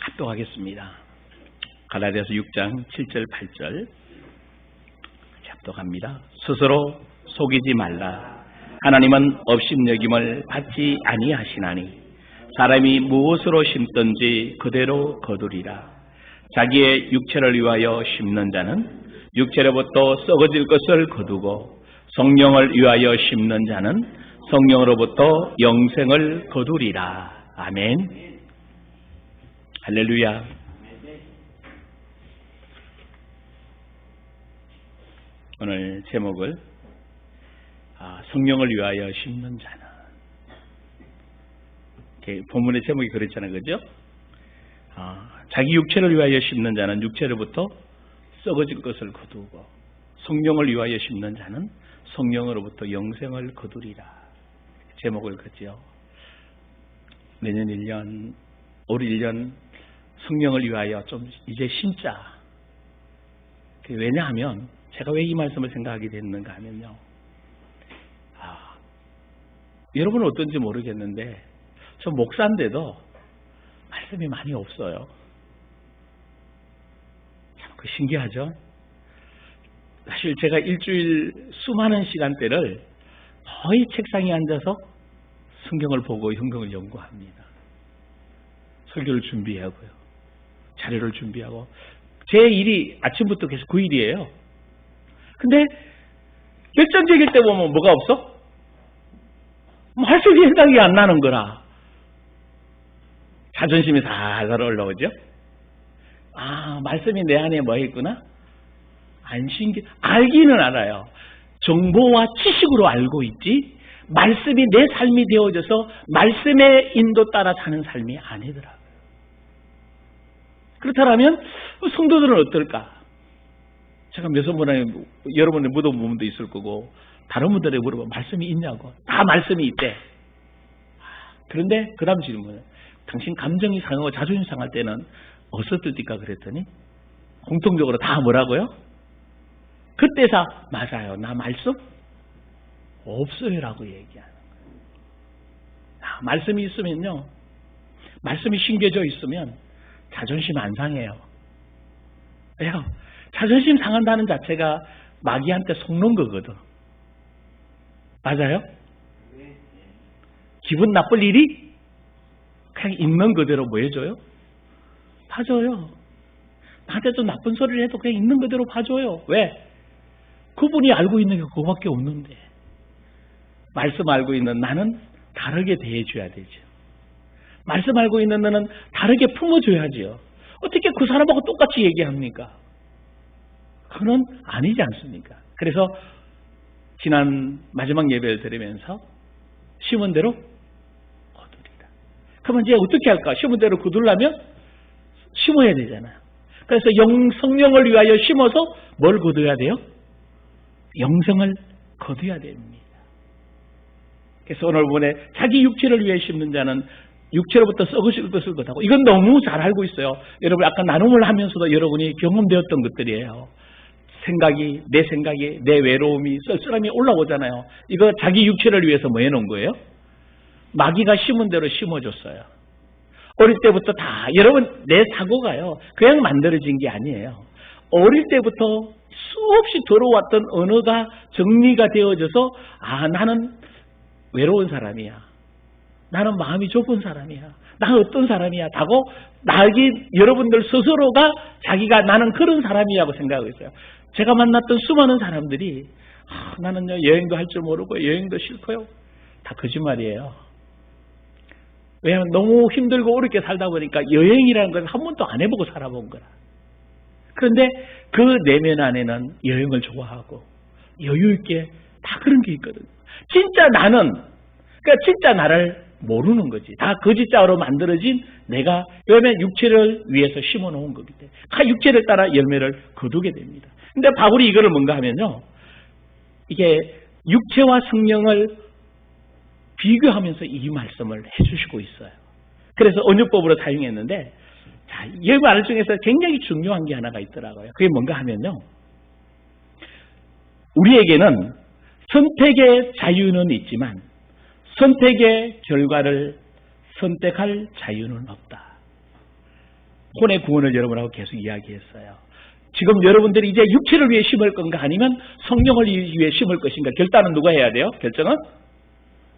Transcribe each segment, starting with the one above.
합독하겠습니다. 갈라디아서 6장 7절 8절 합독합니다. 스스로 속이지 말라. 하나님은 업신여김을 받지 아니하시나니 사람이 무엇으로 심든지 그대로 거두리라. 자기의 육체를 위하여 심는 자는 육체로부터 썩어질 것을 거두고 성령을 위하여 심는 자는 성령으로부터 영생을 거두리라. 아멘. 할렐루야. 오늘 제목을 성령을 위하여 심는 자는, 본문의 제목이 그렇잖아요, 그죠? 자기 육체를 위하여 심는 자는 육체로부터 썩어질 것을 거두고 성령을 위하여 심는 자는 성령으로부터 영생을 거두리라. 제목을 그죠? 내년 1년, 올 1년 성령을 위하여 좀 이제 심자. 왜냐하면 제가 왜 이 말씀을 생각하게 됐는가 하면요, 여러분은 어떤지 모르겠는데 저 목사인데도 말씀이 많이 없어요. 참 신기하죠? 사실 제가 일주일 수많은 시간대를 거의 책상에 앉아서 성경을 보고 성경을 연구합니다. 설교를 준비하고요, 자료를 준비하고. 제 일이 아침부터 계속 그 일이에요. 근데 결정적일 때 보면 뭐가 없어? 말씀이 생각이 안 나는 거라. 자존심이 살살 올라오죠? 말씀이 내 안에 뭐 있구나? 알기는 알아요. 정보와 지식으로 알고 있지, 말씀이 내 삶이 되어져서 말씀의 인도 따라 사는 삶이 아니더라고요. 그렇다면 성도들은 어떨까? 제가 몇 번에 여러분의 물어본 부분도 있을 거고, 다른 분들에게 물어보면 말씀이 있냐고. 다 말씀이 있대. 그런데 그 다음 질문은, 당신 감정이 상하고 자존심 상할 때는 어떻습니까? 그랬더니 공통적으로 다 뭐라고요? 그때서 맞아요, 나 말씀 없어요 라고 얘기하는 거예요. 말씀이 있으면요, 말씀이 심겨져 있으면 자존심 안 상해요. 왜요? 자존심 상한다는 자체가 마귀한테 속는 거거든. 맞아요? 기분 나쁠 일이 그냥 있는 그대로 뭐 해줘요? 봐줘요. 나한테 좀 나쁜 소리를 해도 그냥 있는 그대로 봐줘요. 왜? 그분이 알고 있는 게 그거밖에 없는데. 말씀 알고 있는 나는 다르게 대해줘야 되죠. 말씀 알고 있는 나는 다르게 품어줘야지요. 어떻게 그 사람하고 똑같이 얘기합니까? 그건 아니지 않습니까? 그래서 지난 마지막 예배를 드리면서 심은 대로 거두리라. 그러면 이제 어떻게 할까? 심은 대로 거두려면 심어야 되잖아요. 그래서 성령을 위하여 심어서 뭘 거둬야 돼요? 영생을 거둬야 됩니다. 그래서 오늘 본에 자기 육체를 위해 심는 자는 육체로부터 썩으실 것을 거두고, 이건 너무 잘 알고 있어요. 여러분 아까 나눔을 하면서도 여러분이 경험되었던 것들이에요. 내 생각이, 내 외로움이, 쓸쓸함이 올라오잖아요. 이거 자기 육체를 위해서 뭐 해놓은 거예요? 마귀가 심은 대로 심어줬어요. 어릴 때부터 다, 여러분 내 사고가요, 그냥 만들어진 게 아니에요. 어릴 때부터 수없이 들어왔던 언어가 정리가 되어져서, 나는 외로운 사람이야, 나는 마음이 좁은 사람이야, 나는 어떤 사람이야 하고 여러분들 스스로가 자기가 나는 그런 사람이라고 생각하고 있어요. 제가 만났던 수많은 사람들이 나는요 여행도 할 줄 모르고 여행도 싫고요, 다 거짓말이에요. 왜냐하면 너무 힘들고 어렵게 살다 보니까 여행이라는 걸 한 번도 안 해보고 살아본 거라. 그런데 그 내면 안에는 여행을 좋아하고 여유 있게 다 그런 게 있거든요. 진짜 나는, 그러니까 진짜 나를 모르는 거지. 다 거짓자로 만들어진 내가, 왜냐하면 육체를 위해서 심어놓은 거기 때문에 그 육체를 따라 열매를 거두게 됩니다. 근데 바울이 이거를 뭔가 하면요, 이게 육체와 성령을 비교하면서 이 말씀을 해주시고 있어요. 그래서 언유법으로 사용했는데, 이 말 중에서 굉장히 중요한 게 하나가 있더라고요. 그게 뭔가 하면요, 우리에게는 선택의 자유는 있지만 선택의 결과를 선택할 자유는 없다. 혼의 구원을 여러분하고 계속 이야기했어요. 지금 여러분들이 이제 육체를 위해 심을 건가 아니면 성령을 위해 심을 것인가 결단은 누가 해야 돼요? 결정은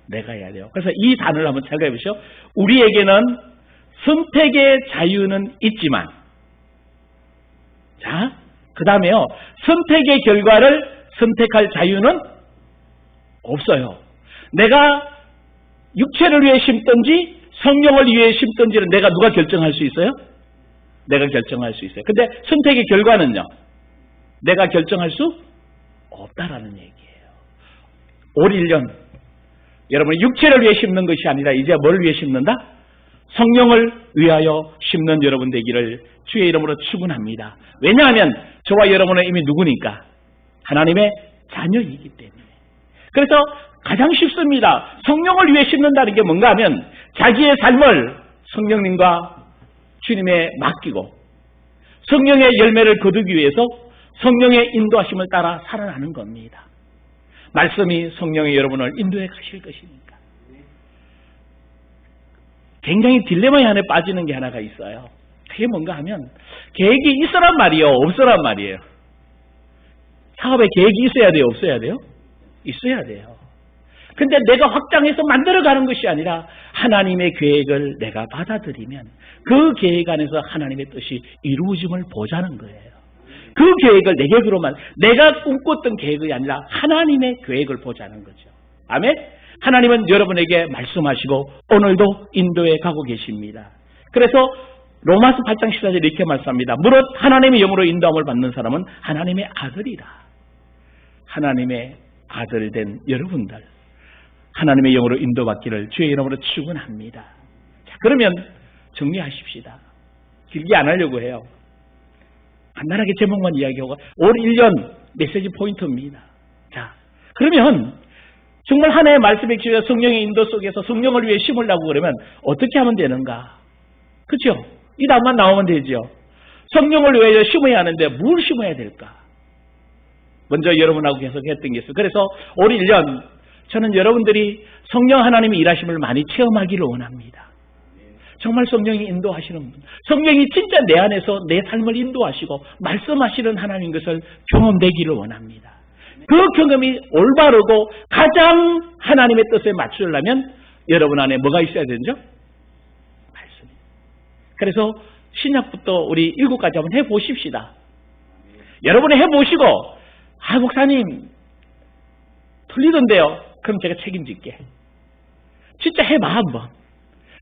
내가 해야 돼요. 그래서 이 단어를 한번 생각해 보시죠. 우리에게는 선택의 자유는 있지만, 자, 그 다음에요, 선택의 결과를 선택할 자유는 없어요. 내가 육체를 위해 심든지 성령을 위해 심든지는 누가 결정할 수 있어요? 내가 결정할 수 있어요. 근데 선택의 결과는요, 내가 결정할 수 없다라는 얘기예요. 올 1년 여러분이 육체를 위해 심는 것이 아니라 이제 뭘 위해 심는다? 성령을 위하여 심는 여러분 되기를 주의 이름으로 축원합니다. 왜냐하면 저와 여러분은 이미 누구니까? 하나님의 자녀이기 때문에. 그래서 가장 쉽습니다. 성령을 위해 심는다는 게 뭔가 하면 자기의 삶을 성령님과 주님에 맡기고 성령의 열매를 거두기 위해서 성령의 인도하심을 따라 살아가는 겁니다. 말씀이 성령의 여러분을 인도해 가실 것이니까. 굉장히 딜레마의 안에 빠지는 게 하나가 있어요. 그게 뭔가 하면 계획이 있으란 말이에요, 없으란 말이에요. 사업에 계획이 있어야 돼요, 없어야 돼요? 있어야 돼요. 근데 내가 확장해서 만들어가는 것이 아니라 하나님의 계획을 내가 받아들이면 그 계획 안에서 하나님의 뜻이 이루어짐을 보자는 거예요. 그 계획을 내 계획으로만, 내가 꿈꿨던 계획이 아니라 하나님의 계획을 보자는 거죠. 아멘? 하나님은 여러분에게 말씀하시고 오늘도 인도해 가고 계십니다. 그래서 로마서 8장 14절에 이렇게 말씀합니다. 무릇 하나님의 영으로 인도함을 받는 사람은 하나님의 아들이라. 하나님의 아들 된 여러분들, 하나님의 영으로 인도받기를 주의 이름으로 축원합니다. 자, 그러면 정리하십시다. 길게 안 하려고 해요. 간단하게 제목만 이야기하고 올 1년 메시지 포인트입니다. 자, 그러면 정말 하나의 말씀의 기초와 성령의 인도 속에서 성령을 위해 심으려고 그러면 어떻게 하면 되는가? 그렇죠? 이 답만 나오면 되죠. 성령을 위해 심어야 하는데 뭘 심어야 될까? 먼저 여러분하고 계속 했던 게 있어요. 그래서 올 1년 저는 여러분들이 성령 하나님의 일하심을 많이 체험하기를 원합니다. 정말 성령이 인도하시는 분, 성령이 진짜 내 안에서 내 삶을 인도하시고 말씀하시는 하나님인 것을 경험되기를 원합니다. 그 경험이 올바르고 가장 하나님의 뜻에 맞추려면 여러분 안에 뭐가 있어야 되죠? 말씀. 그래서 신약부터 우리 7가지 한번 해보십시다. 여러분이 해보시고 목사님 틀리던데요. 그럼 제가 책임질게. 진짜 해봐 한번.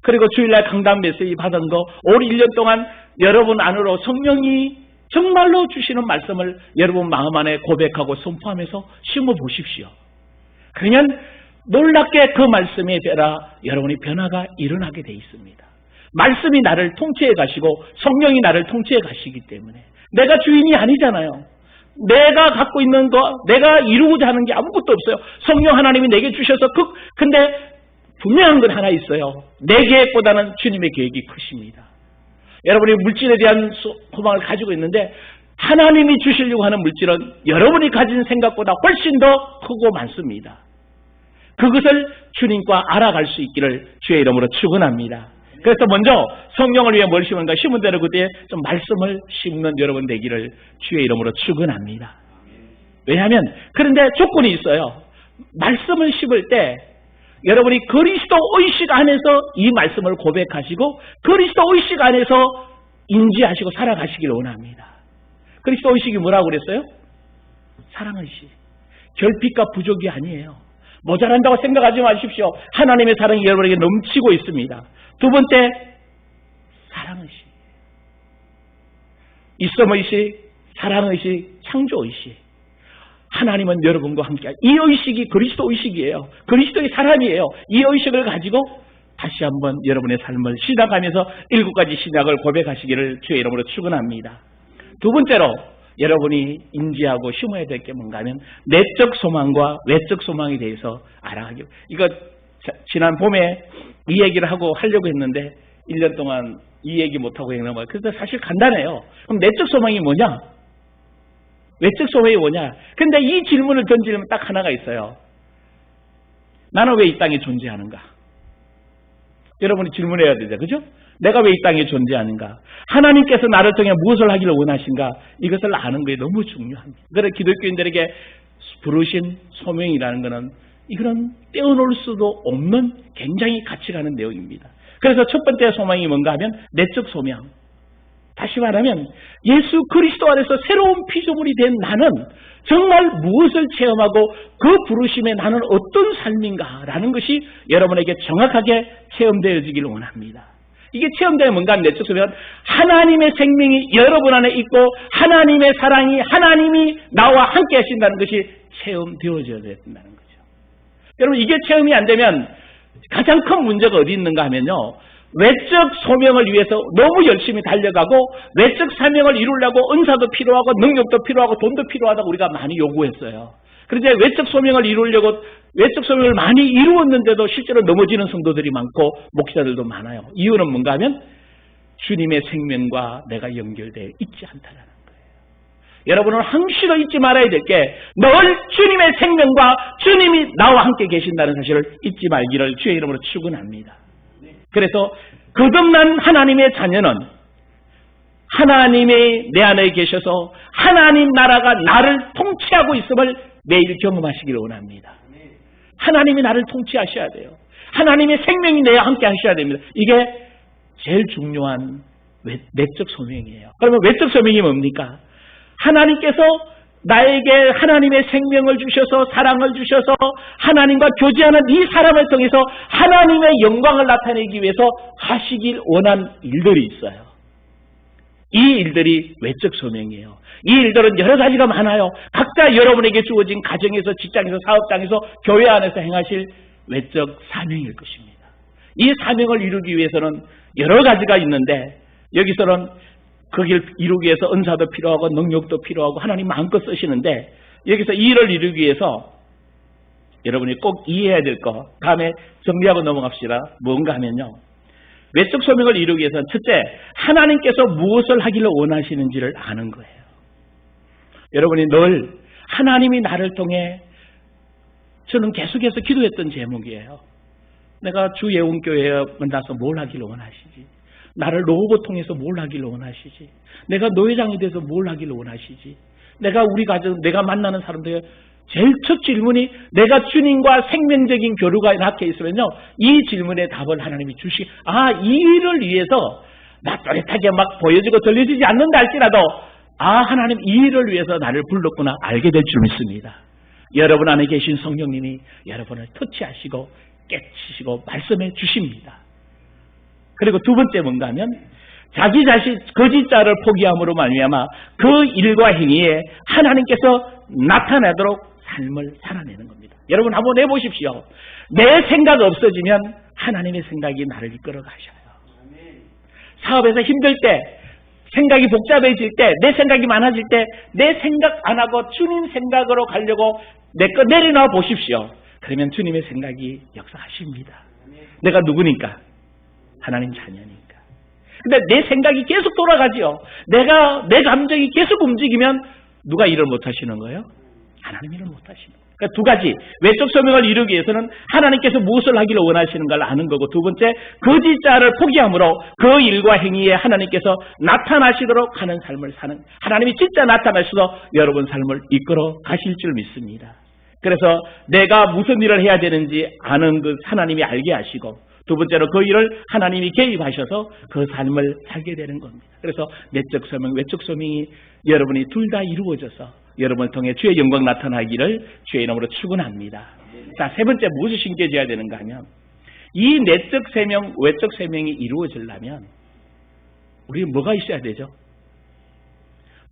그리고 주일날 강단 메시지 받은 거 올 1년 동안 여러분 안으로 성령이 정말로 주시는 말씀을 여러분 마음 안에 고백하고 선포하면서 심어보십시오. 그러면 놀랍게 그 말씀에 따라 여러분의 변화가 일어나게 돼 있습니다. 말씀이 나를 통치해 가시고 성령이 나를 통치해 가시기 때문에 내가 주인이 아니잖아요. 내가 갖고 있는 거, 내가 이루고자 하는 게 아무것도 없어요. 성령 하나님이 내게 주셔서 근데 분명한 건 하나 있어요. 내 계획보다는 주님의 계획이 크십니다. 여러분이 물질에 대한 소망을 가지고 있는데 하나님이 주시려고 하는 물질은 여러분이 가진 생각보다 훨씬 더 크고 많습니다. 그것을 주님과 알아갈 수 있기를 주의 이름으로 축원합니다. 그래서 먼저 성령을 위해 뭘 심은가? 심은 대로 그때 좀 말씀을 심는 여러분 되기를 주의 이름으로 축원합니다. 왜냐하면 그런데 조건이 있어요. 말씀을 심을 때 여러분이 그리스도 의식 안에서 이 말씀을 고백하시고 그리스도 의식 안에서 인지하시고 살아가시기를 원합니다. 그리스도 의식이 뭐라고 그랬어요? 사랑의식. 결핍과 부족이 아니에요. 모자란다고 생각하지 마십시오. 하나님의 사랑이 여러분에게 넘치고 있습니다. 두 번째, 사랑의식. 있음의식, 사랑의식, 창조의식. 하나님은 여러분과 함께 이 의식이 그리스도 의식이에요. 그리스도의 사람이에요. 이 의식을 가지고 다시 한번 여러분의 삶을 시작하면서 7가지 신약을 고백하시기를 주의 이름으로 축원합니다. 두 번째로 여러분이 인지하고 심어야 될 게 뭔가 하면 내적 소망과 외적 소망에 대해서 알아가기로. 이거 지난 봄에 이 얘기를 하려고 했는데 1년 동안 이 얘기 못하고 했나 봐요. 그래서 사실 간단해요. 그럼 내적 소망이 뭐냐? 외적 소망이 뭐냐? 근데 이 질문을 던지면 딱 하나가 있어요. 나는 왜 이 땅에 존재하는가? 여러분이 질문해야 되죠. 그죠? 내가 왜 이 땅에 존재하는가? 하나님께서 나를 통해 무엇을 하기를 원하신가? 이것을 아는 게 너무 중요합니다. 그래서 기독교인들에게 부르신 소명이라는 것은 이거는 떼어놓을 수도 없는 굉장히 가치가 있는 내용입니다. 그래서 첫 번째 소망이 뭔가 하면 내적 소명. 다시 말하면 예수 그리스도 안에서 새로운 피조물이 된 나는 정말 무엇을 체험하고 그 부르심에 나는 어떤 삶인가라는 것이 여러분에게 정확하게 체험되어지기를 원합니다. 이게 체험되면 뭔가 하면 내적 소명은 하나님의 생명이 여러분 안에 있고 하나님의 사랑이 하나님이 나와 함께 하신다는 것이 체험되어져야 된다는 거죠. 여러분 이게 체험이 안 되면 가장 큰 문제가 어디 있는가 하면요. 외적 소명을 위해서 너무 열심히 달려가고 외적 사명을 이루려고 은사도 필요하고 능력도 필요하고 돈도 필요하다고 우리가 많이 요구했어요. 그런데 외적 소명을 이루려고 외적 소명을 많이 이루었는데도 실제로 넘어지는 성도들이 많고 목사들도 많아요. 이유는 뭔가 하면 주님의 생명과 내가 연결되어 있지 않다는 거예요. 여러분은 항시도 잊지 말아야 될 게 늘 주님의 생명과 주님이 나와 함께 계신다는 사실을 잊지 말기를 주의 이름으로 축원합니다. 그래서 거듭난 하나님의 자녀는 하나님이 내 안에 계셔서 하나님 나라가 나를 통치하고 있음을 매일 경험하시기를 원합니다. 하나님이 나를 통치하셔야 돼요. 하나님의 생명이 내와 함께 하셔야 됩니다. 이게 제일 중요한 내적 소명이에요. 그러면 외적 소명이 뭡니까? 하나님께서 나에게 하나님의 생명을 주셔서 사랑을 주셔서 하나님과 교제하는 이 사람을 통해서 하나님의 영광을 나타내기 위해서 하시길 원한 일들이 있어요. 이 일들이 외적 소명이에요. 이 일들은 여러 가지가 많아요. 각자 여러분에게 주어진 가정에서 직장에서 사업장에서 교회 안에서 행하실 외적 사명일 것입니다. 이 사명을 이루기 위해서는 여러 가지가 있는데 여기서는 거기를 이루기 위해서 은사도 필요하고 능력도 필요하고 하나님 마음껏 쓰시는데 여기서 이 일을 이루기 위해서 여러분이 꼭 이해해야 될 거 다음에 정리하고 넘어갑시다. 뭔가 하면요. 외적 소명을 이루기 위해서는 첫째, 하나님께서 무엇을 하기를 원하시는지를 아는 거예요. 여러분이 늘 하나님이 나를 통해 저는 계속해서 기도했던 제목이에요. 내가 주 예원교회에 만나서 뭘 하기를 원하시지? 나를 노후고 통해서 뭘 하기를 원하시지? 내가 노회장이 돼서 뭘 하기를 원하시지? 내가 우리 가정, 내가 만나는 사람들의 제일 첫 질문이 내가 주님과 생명적인 교류가 닿게 있으면요. 이 질문의 답을 하나님이 이 일을 위해서 나 또렷하게 막 보여지고 들려지지 않는다 할지라도 하나님 이 일을 위해서 나를 불렀구나 알게 될 줄 믿습니다. 여러분 안에 계신 성령님이 여러분을 터치하시고 깨치시고 말씀해 주십니다. 그리고 두 번째 뭔가 하면 자기 자신 거짓자를 포기함으로 말미암아 그 일과 행위에 하나님께서 나타나도록 삶을 살아내는 겁니다. 여러분 한번 해보십시오. 내 생각 없어지면 하나님의 생각이 나를 이끌어 가셔요. 사업에서 힘들 때 생각이 복잡해질 때 내 생각이 많아질 때 내 생각 안 하고 주님 생각으로 가려고 내 거 내려놔 보십시오. 그러면 주님의 생각이 역사하십니다. 내가 누구니까? 하나님 자녀니까. 근데 내 생각이 계속 돌아가지요. 내 감정이 계속 움직이면 누가 일을 못 하시는 거예요? 하나님 일을 못 하시는 거예요. 그러니까 두 가지. 외적 소명을 이루기 위해서는 하나님께서 무엇을 하기를 원하시는 걸 아는 거고 두 번째, 거짓자를 포기함으로 그 일과 행위에 하나님께서 나타나시도록 하는 삶을 사는 하나님이 진짜 나타나셔서 여러분 삶을 이끌어 가실 줄 믿습니다. 그래서 내가 무슨 일을 해야 되는지 아는 그 하나님이 알게 하시고 두 번째로 그 일을 하나님이 개입하셔서 그 삶을 살게 되는 겁니다. 그래서 내적 소명, 외적 소명이 여러분이 둘 다 이루어져서 여러분을 통해 주의 영광 나타나기를 주의 이름으로 축원합니다. 자, 세 번째 무엇이 신겨져야 되는가 하면 이 내적 소명, 외적 소명이 이루어지려면 우리는 뭐가 있어야 되죠?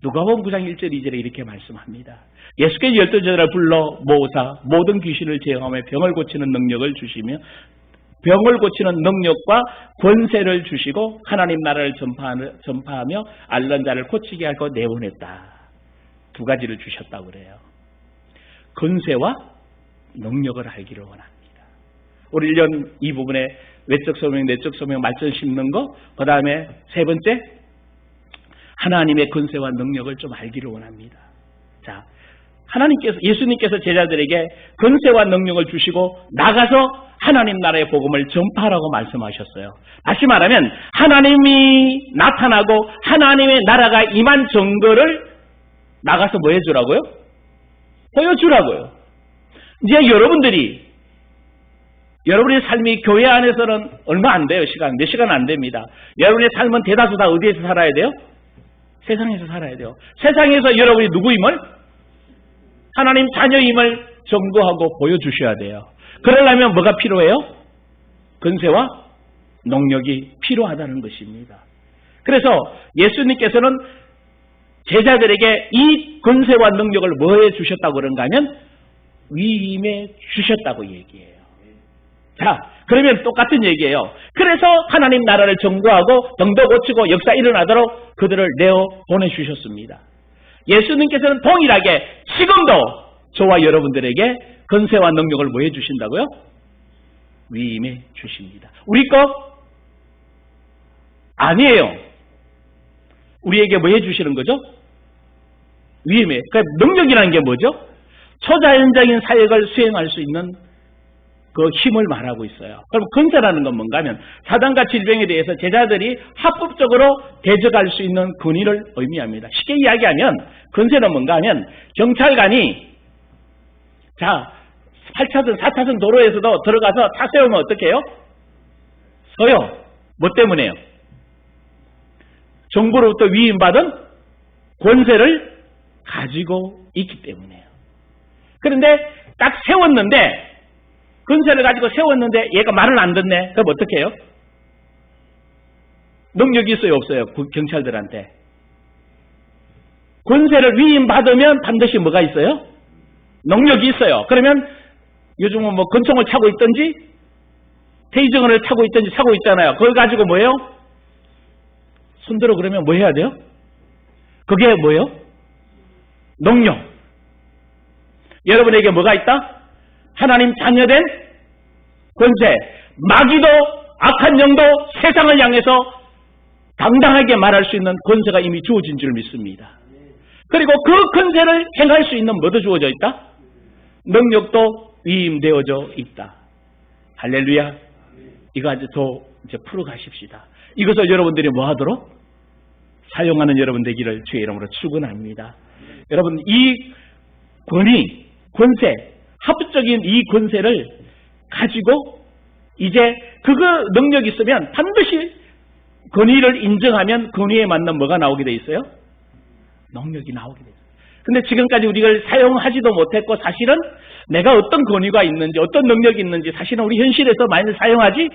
누가복음 9장 1절 2절에 이렇게 말씀합니다. 예수께서 12제자를 불러 모으사 모든 귀신을 제어하며 병을 고치는 능력을 주시며 병을 고치는 능력과 권세를 주시고 하나님 나라를 전파하며 앓는 자를 고치게 하고 내보냈다. 두 가지를 주셨다고 그래요. 권세와 능력을 알기를 원합니다. 우리 1년 이 부분에 외적 소명, 내적 소명 말씀 심는 거, 그 다음에 세 번째 하나님의 권세와 능력을 좀 알기를 원합니다. 자, 예수님께서 제자들에게 권세와 능력을 주시고 나가서 하나님 나라의 복음을 전파하라고 말씀하셨어요. 다시 말하면 하나님이 나타나고 하나님의 나라가 임한 증거를 나가서 뭐 해주라고요? 보여주라고요. 이제 여러분의 삶이 교회 안에서는 얼마 안 돼요. 몇 시간 안 됩니다. 여러분의 삶은 대다수 다 어디에서 살아야 돼요? 세상에서 살아야 돼요. 세상에서 여러분이 누구임을? 하나님 자녀임을 증거하고 보여주셔야 돼요. 그러려면 뭐가 필요해요? 권세와 능력이 필요하다는 것입니다. 그래서 예수님께서는 제자들에게 이 권세와 능력을 뭐해 주셨다고 그런가 하면 위임해 주셨다고 얘기해요. 자, 그러면 똑같은 얘기예요. 그래서 하나님 나라를 정부하고 병도 고치고 역사 일어나도록 그들을 내어 보내주셨습니다. 예수님께서는 동일하게 지금도 저와 여러분들에게 권세와 능력을 뭐 해주신다고요? 위임해 주십니다. 우리 거 아니에요. 우리에게 뭐 해주시는 거죠? 위임해. 그러니까 능력이라는 게 뭐죠? 초자연적인 사역을 수행할 수 있는 그 힘을 말하고 있어요. 그럼 권세라는 건 뭔가 하면 사단과 질병에 대해서 제자들이 합법적으로 대적할 수 있는 권위를 의미합니다. 쉽게 이야기하면 권세는 뭔가 하면 경찰관이 8차선, 4차선 도로에서도 들어가서 차 세우면 어떻게 해요? 서요. 뭐 때문에요? 정부로부터 위임받은 권세를 가지고 있기 때문에요. 그런데 딱 세웠는데 권세를 가지고 세웠는데 얘가 말을 안 듣네. 그럼 어떻게 해요? 능력이 있어요? 없어요? 경찰들한테. 권세를 위임받으면 반드시 뭐가 있어요? 능력이 있어요. 그러면 요즘은 뭐 권총을 차고 있든지 테이저건을 차고 있든지 차고 있잖아요. 그걸 가지고 뭐예요? 손들어 그러면 뭐 해야 돼요? 그게 뭐예요? 능력. 여러분에게 뭐가 있다? 하나님 자녀된 권세. 마귀도 악한 영도 세상을 향해서 당당하게 말할 수 있는 권세가 이미 주어진 줄 믿습니다. 그리고 그 권세를 행할 수 있는 뭐도 주어져 있다? 능력도 위임되어져 있다. 할렐루야. 이거 아주 더 이제 풀어가십시다. 이것을 여러분들이 뭐 하도록? 사용하는 여러분 되기를 주의 이름으로 축원합니다. 여러분 이 권위, 권세, 합법적인 이 권세를 가지고 이제 그거 능력이 있으면 반드시 권위를 인정하면 권위에 맞는 뭐가 나오게 돼 있어요? 능력이 나오게 돼 있어요. 근데 지금까지 우리가 사용하지도 못했고 사실은 내가 어떤 권위가 있는지 어떤 능력이 있는지 사실은 우리 현실에서 많이 사용하지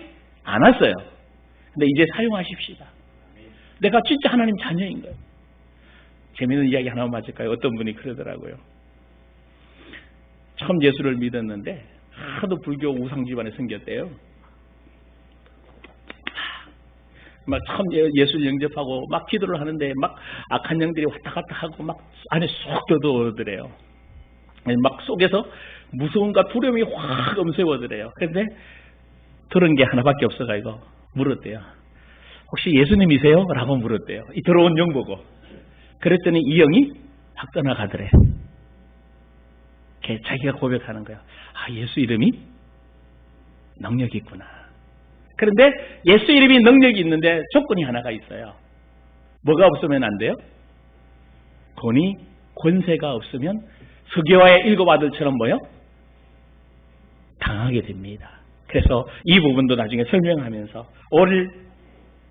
않았어요. 근데 이제 사용하십시다. 내가 진짜 하나님 자녀인 거예요. 재미있는 이야기 하나 맞을까요? 어떤 분이 그러더라고요. 처음 예수를 믿었는데 하도 불교 우상 집안에 생겼대요. 막 처음 예수를 영접하고 막 기도를 하는데 막 악한 영들이 왔다 갔다 하고 막 안에 쏙 들어오더래요. 막 속에서 무서움과 두려움이 확 엄세워더래요. 그런데 들은 게 하나밖에 없어가지고 물었대요. 혹시 예수님이세요? 라고 물었대요. 이 들어온 영 보고. 그랬더니 이 영이 확 떠나가더래. 자기가 고백하는 거야. 아, 예수 이름이 능력이 있구나. 그런데 예수 이름이 능력이 있는데 조건이 하나가 있어요. 뭐가 없으면 안 돼요? 권위, 권세가 없으면 서기와의 일곱 아들처럼 뭐요? 당하게 됩니다. 그래서 이 부분도 나중에 설명하면서 올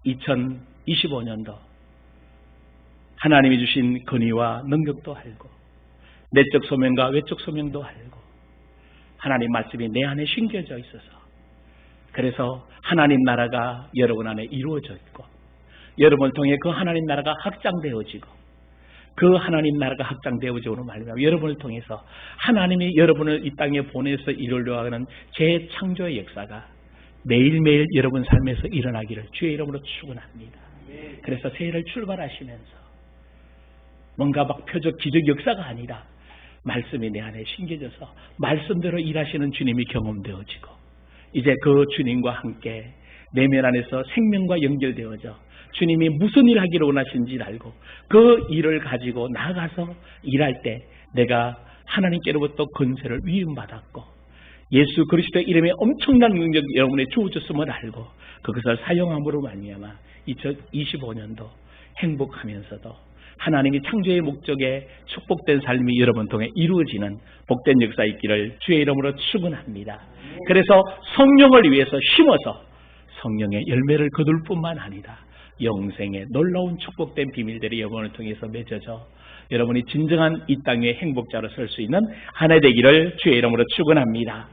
2025년도 하나님이 주신 권위와 능력도 알고 내적 소명과 외적 소명도 알고 하나님 말씀이 내 안에 심겨져 있어서 그래서 하나님 나라가 여러분 안에 이루어져 있고 여러분을 통해 그 하나님 나라가 확장되어지고 그 하나님 나라가 확장되어지고 말미암아 여러분을 통해서 하나님이 여러분을 이 땅에 보내서 이루려 하는 재창조의 역사가 매일매일 여러분 삶에서 일어나기를 주의 이름으로 축원합니다. 그래서 새해를 출발하시면서 뭔가 막 표적 기적 역사가 아니라 말씀이 내 안에 심겨져서 말씀대로 일하시는 주님이 경험되어지고 이제 그 주님과 함께 내면 안에서 생명과 연결되어져 주님이 무슨 일 하기를 원하시는지 알고 그 일을 가지고 나가서 일할 때 내가 하나님께로부터 건세를 위임받았고 예수 그리스도의 이름에 엄청난 능력이 여러분에 주어졌음을 알고 그것을 사용함으로 말미암아 2025년도 행복하면서도 하나님이 창조의 목적에 축복된 삶이 여러분 통해 이루어지는 복된 역사 있기를 주의 이름으로 축원합니다. 그래서 성령을 위해서 심어서 성령의 열매를 거둘 뿐만 아니라 영생의 놀라운 축복된 비밀들이 여러분을 통해서 맺어져 여러분이 진정한 이 땅의 행복자로 설 수 있는 한 해 되기를 주의 이름으로 축원합니다.